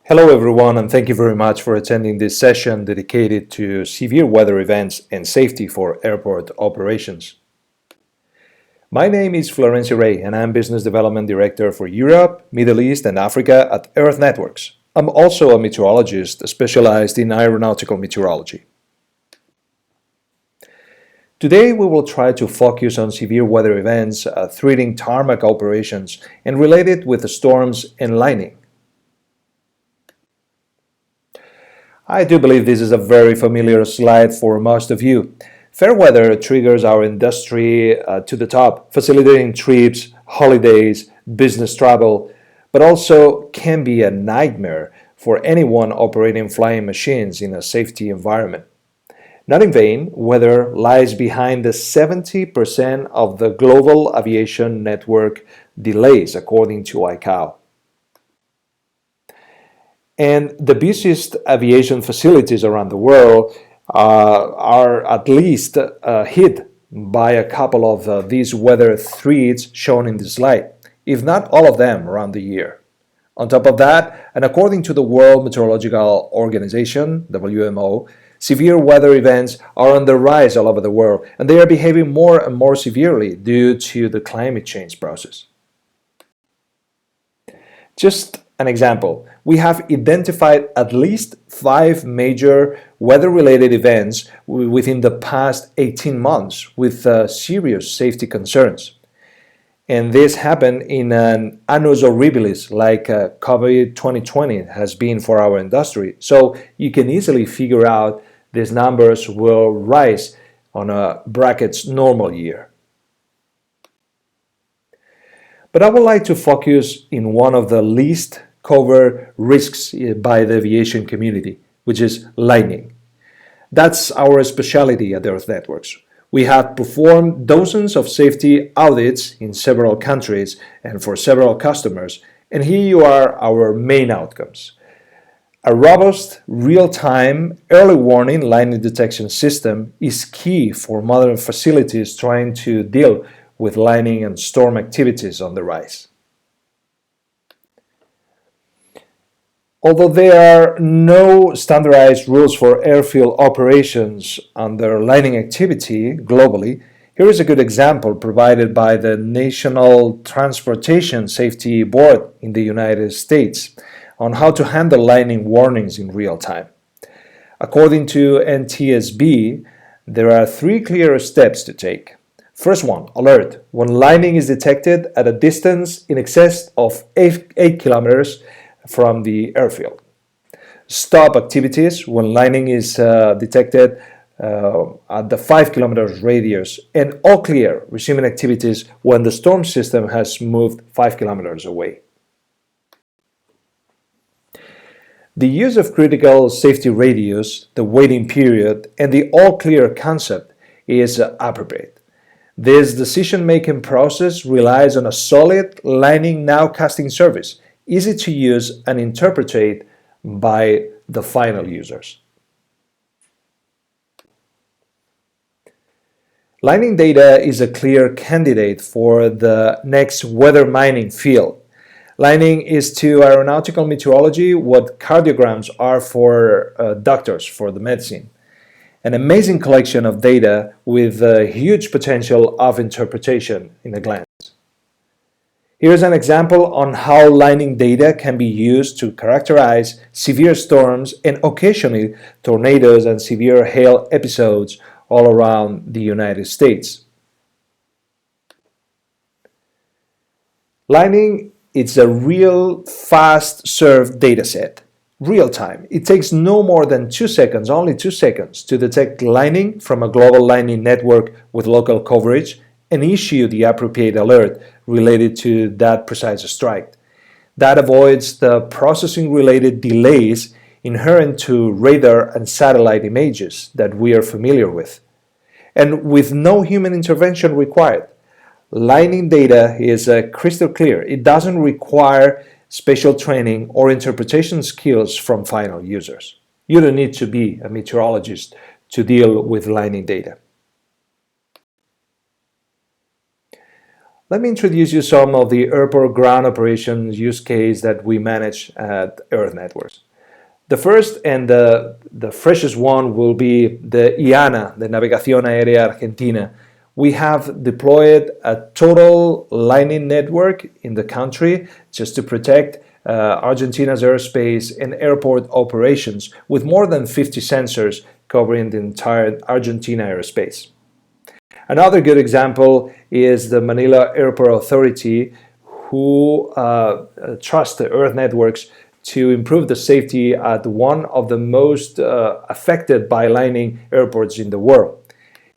Hello everyone, and thank you very much for attending this session dedicated to severe weather events and safety for airport operations. My name is Florenci, and I'm Business Development Director for Europe, Middle East, and Africa at Earth Networks. I'm also a meteorologist specialized in aeronautical meteorology. Today we will try to focus on severe weather events threatening tarmac operations and related with the storms and lightning. I do believe this is a very familiar slide for most of you. Fair weather triggers our industry to the top, facilitating trips, holidays, business travel, but also can be a nightmare for anyone operating flying machines in a safety environment. Not in vain, weather lies behind the 70% of the global aviation network delays, according to ICAO. And the busiest aviation facilities around the world are at least hit by a couple of these weather threats shown in the slide, if not all of them around the year. On top of that, and according to the World Meteorological Organization, WMO, severe weather events are on the rise all over the world, and they are behaving more and more severely due to the climate change process. Just an example, we have identified at least 5 major weather-related events within the past 18 months with serious safety concerns. And this happened in an annus horribilis like COVID 2020 has been for our industry. So you can easily figure out these numbers will rise on a bracket's normal year. But I would like to focus in one of the least covered risks by the aviation community, which is lightning. That's our specialty at Earth Networks. We have performed dozens of safety audits in several countries and for several customers, and here are our main outcomes. A robust, real-time, early warning lightning detection system is key for modern facilities trying to deal with lightning and storm activities on the rise. Although there are no standardized rules for airfield operations under lightning activity globally, here is a good example provided by the National Transportation Safety Board in the United States on how to handle lightning warnings in real time. According to NTSB, there are 3 clear steps to take. First one, alert. When lightning is detected at a distance in excess of 8 kilometers from the airfield. Stop activities when lightning is detected at the 5 kilometers radius, and all clear, resuming activities when the storm system has moved 5 kilometers away. The use of critical safety radios, the waiting period, and the all clear concept is appropriate. This decision-making process relies on a solid lightning nowcasting service, easy to use and interpreted by the final users. Lightning data is a clear candidate for the next weather mining field. Lightning is to aeronautical meteorology what cardiograms are for doctors for the medicine. An amazing collection of data with a huge potential of interpretation in a glance. Here's an example on how lightning data can be used to characterize severe storms and occasionally tornadoes and severe hail episodes all around the United States. Lightning is a real fast served dataset. Real time. It takes no more than 2 seconds, only 2 seconds, to detect lightning from a global lightning network with local coverage and issue the appropriate alert related to that precise strike. That avoids the processing-related delays inherent to radar and satellite images that we are familiar with. And with no human intervention required. Lightning data is crystal clear. It doesn't require special training or interpretation skills from final users. You don't need to be a meteorologist to deal with lightning data. Let me introduce you some of the airport ground operations use case that we manage at Earth Networks. The first and the freshest one will be the IANA, the Navegación Aérea Argentina. We have deployed a total lining network in the country just to protect Argentina's airspace and airport operations with more than 50 sensors covering the entire Argentina airspace. Another good example is the Manila Airport Authority, who trust the Earth Networks to improve the safety at one of the most affected by lining airports in the world.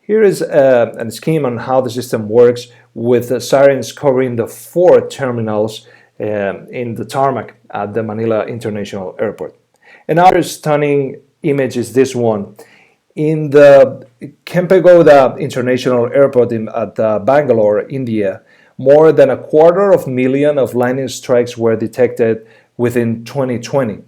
Here is a scheme on how the system works with the sirens covering the 4 terminals in the tarmac at the Manila International Airport. Another stunning image is this one. In the Kempegowda International Airport at Bangalore, India, more than 250,000 of lightning strikes were detected within 2020.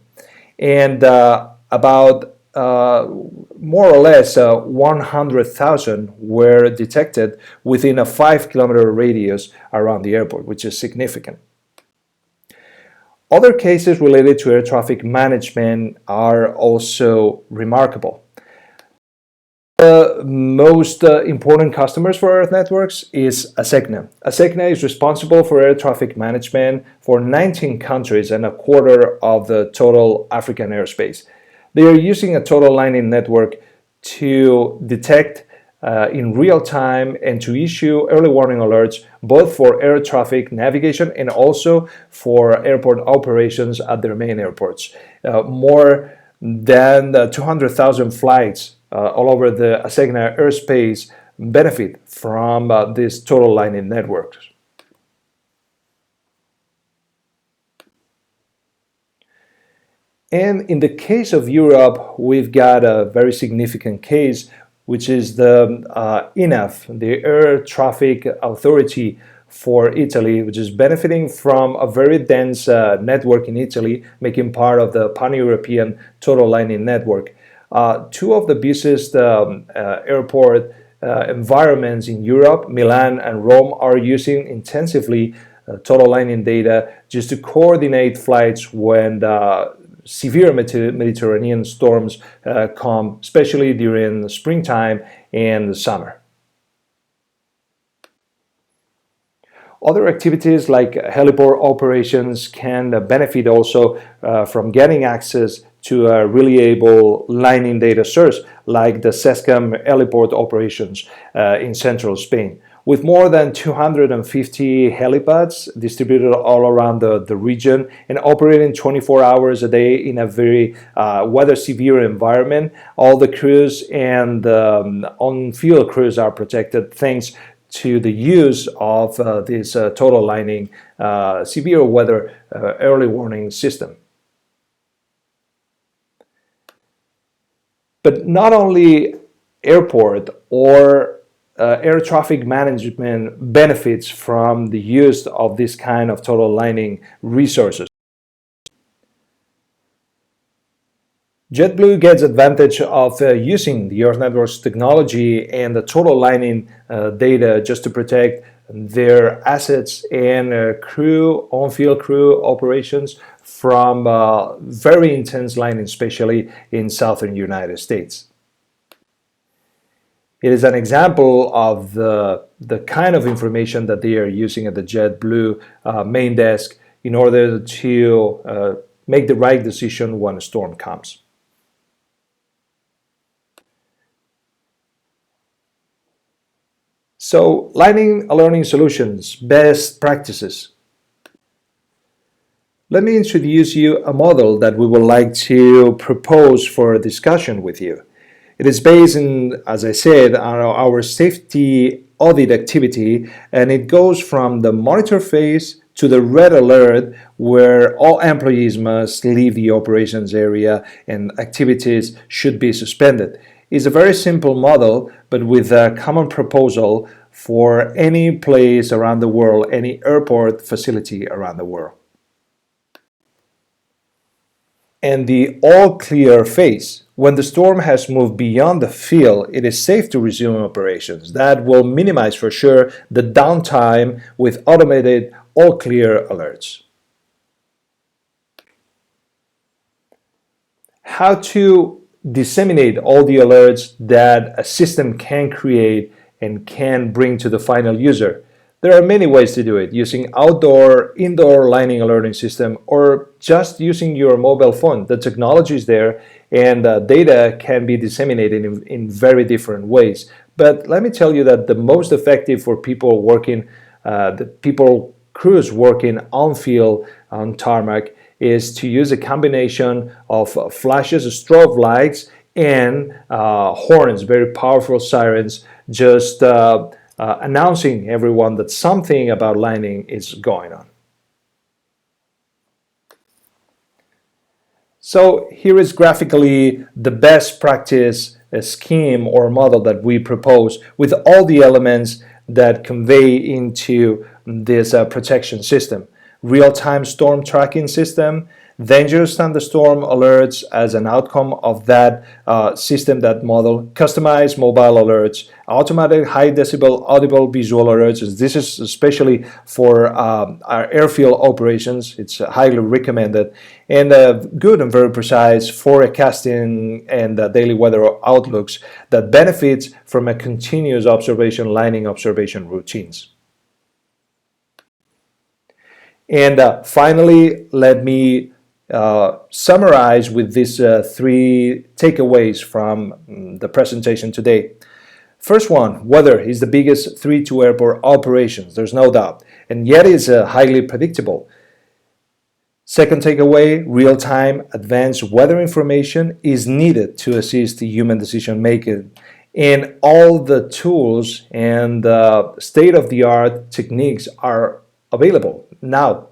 And about more or less 100,000 were detected within a 5-kilometer radius around the airport, which is significant. Other cases related to air traffic management are also remarkable. The most important customers for Earth Networks is ASECNA. ASECNA is responsible for air traffic management for 19 countries and a quarter of the total African airspace. They are using a total lining network to detect in real time and to issue early warning alerts both for air traffic navigation and also for airport operations at their main airports. More than 200,000 flights all over the ASECNA airspace benefit from this total lining networks. And in the case of Europe, we've got a very significant case, which is the INAF, the Air Traffic Authority for Italy, which is benefiting from a very dense network in Italy, making part of the pan-European total lining network. 2 of the busiest airport environments in Europe, Milan and Rome, are using intensively total lining data just to coordinate flights when severe Mediterranean storms come, especially during the springtime and the summer. Other activities like heliport operations can benefit also from getting access to a reliable lining data source like the SESCAM heliport operations in central Spain. With more than 250 helipads distributed all around the region and operating 24 hours a day in a very weather-severe environment, all the crews and on-field crews are protected thanks to the use of this total lining severe weather early warning system. But not only airport or air traffic management benefits from the use of this kind of total lining resources. Jetblue gets advantage of using the Earth Networks technology and the total lining data just to protect their assets and crew, on-field crew operations from very intense lining, especially in southern United States. It is an example of the kind of information that they are using at the Jetblue main desk in order to make the right decision when a storm comes. So, lining learning solutions, best practices. Let me introduce you a model that we would like to propose for a discussion with you. It is based in, as I said, on our safety audit activity, and it goes from the monitor phase to the red alert, where all employees must leave the operations area and activities should be suspended. It's a very simple model, but with a common proposal for any place around the world, any airport facility around the world. And the all clear phase. When the storm has moved beyond the field, it is safe to resume operations. That will minimize for sure the downtime with automated all clear alerts. How to disseminate all the alerts that a system can create and can bring to the final user. There are many ways to do it, using outdoor, indoor lightning alerting system, or just using your mobile phone. The technology is there, and data can be disseminated in very different ways. But let me tell you that the most effective for people working, crews working on field, on tarmac, is to use a combination of flashes, strobe lights, and horns, very powerful sirens, just announcing everyone that something about lightning is going on. So here is graphically the best practice scheme or model that we propose with all the elements that convey into this protection system. Real-time storm tracking system, dangerous thunderstorm alerts as an outcome of that system, that model, customized mobile alerts, automatic high decibel audible visual alerts. This is especially for our airfield operations. It's highly recommended, and good and very precise forecasting and daily weather outlooks that benefits from a continuous observation, lightning observation routines. And finally, let me summarize with these three takeaways from the presentation today. First one, weather is the biggest threat to airport operations, there's no doubt, and yet is highly predictable. Second takeaway, real-time advanced weather information is needed to assist human decision making. And all the tools and state-of-the-art techniques are available now.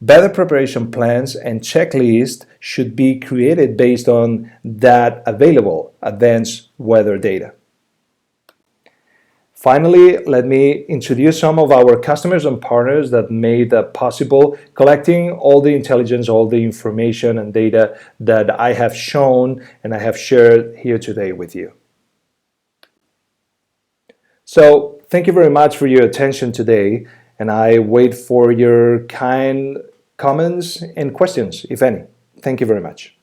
Better preparation plans and checklists should be created based on that available advanced weather data. Finally, let me introduce some of our customers and partners that made possible collecting all the intelligence, all the information and data that I have shown and I have shared here today with you. So, thank you very much for your attention today, and I wait for your kind comments and questions, if any. Thank you very much.